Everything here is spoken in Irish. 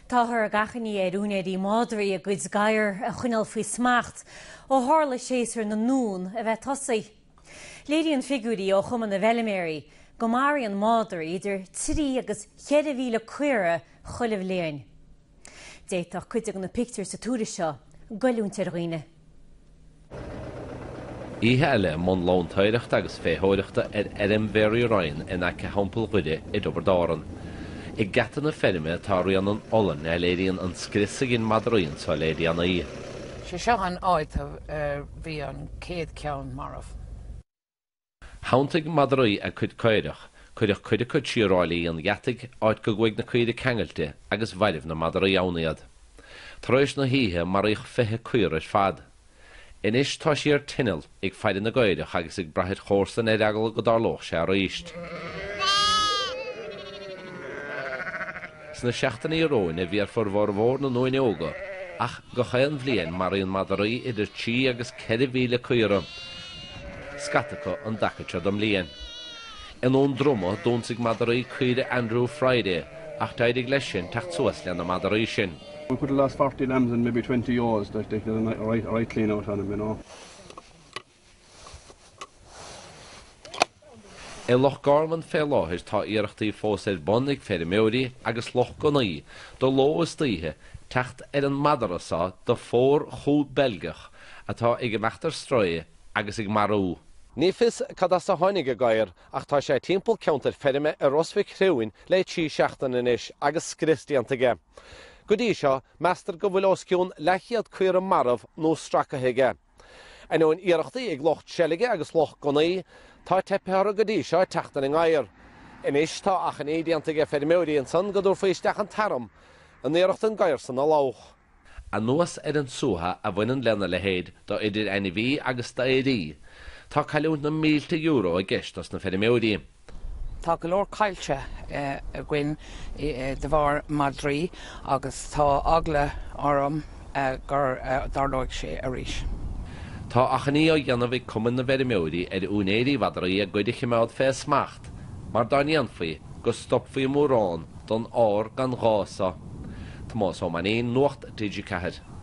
Táthar a gachanní éúna dí mádraí a gcuid gaiir a chuinál faoi smacht ó hála séasar na nún a bheith tosaí. Léiríonn figúrí ó chuman na Veliméirí go marí an mádraí idir tírí agus 7,000 cuire chuilimh léinn. Déitach cuideag na pictiúr sa túra seo goilúntar roine. Ihe eile mon lán taireachta agus féthóireachta an bhéirí rainn in aice hampel chuide I Dobardáran. I gatan na ferme táiríonn an olan a léiríonn an scrisa gin madraíonn sa léiríonn í. Se seo an áid bhí an céad ceann marmh. Hauntaigh madraí a chud caireach, chuide chud siarálaí an gheataigh áid go gcuig na cuide cengailte agus bhailmh na madraí annaíad. Taréis na híthe maríoch fithe cuir ar fad. Inis tá sí ar tinil ag feidir na gaiireach agus ag brathid chórstan ar eagal go darlóch sé ar ríist. Sna seachtaí róin a bhí ar formhór na nóine óga, ach go chaon bhliain maríonn madraí idir 10 agus 4,000 cuire. Scatacha an dacaite dom líon. In ón droma dúnsaigh madraí cuire Andrew Friday, ach taidig leis sin tacht suas lean na madraí sin. We could have lost 40 lambs in maybe 20 years. They did a right clean out on them, you know. I Loch Garman fé láthir tá iarachtaí fós ar bonnig Ferrimeurí agus Loch Gonaí do lóas títhe techt ar an madarasá do fór chúd belgach atá ag meachtar stróie agus ag marú. Ní fis cad as a tháinig a gaiir ach tá sé timpeall ceantar ferime ar Rosvik Hrúin le tí seachtain inis agus scristianta ge. Go dtí seo meastar go bhfuil osciún lechiad cuir an marmh nó stracaige. An óin iarachtaí ag Loch Shellige agus Loch Gonaí tá tepéar go dtí seo teachtain in gaiir. Inis tá ach an éidianta ge Ferrimeurí an san go dúr faoi isteach an taram an iarachtain gaiir san a lách. A nuas ar an suatha a bhainean lena le héad do idir NV agus da éí. Tá cailún na €1,000 a gceistas na Ferrimeurí. Tá go leor caiilte a gcuin de bhar madraí agus tá agla orm gur darlóigh sé a ríis. Tá achaní ó dhéanamh cumann na Ferrimeurí ar únéirí madraí a gcuideach imeád fé smacht, mar daíon faoi go stop faoi mórrán don áir gan gása. Tá más ó man éon nuacht TG4.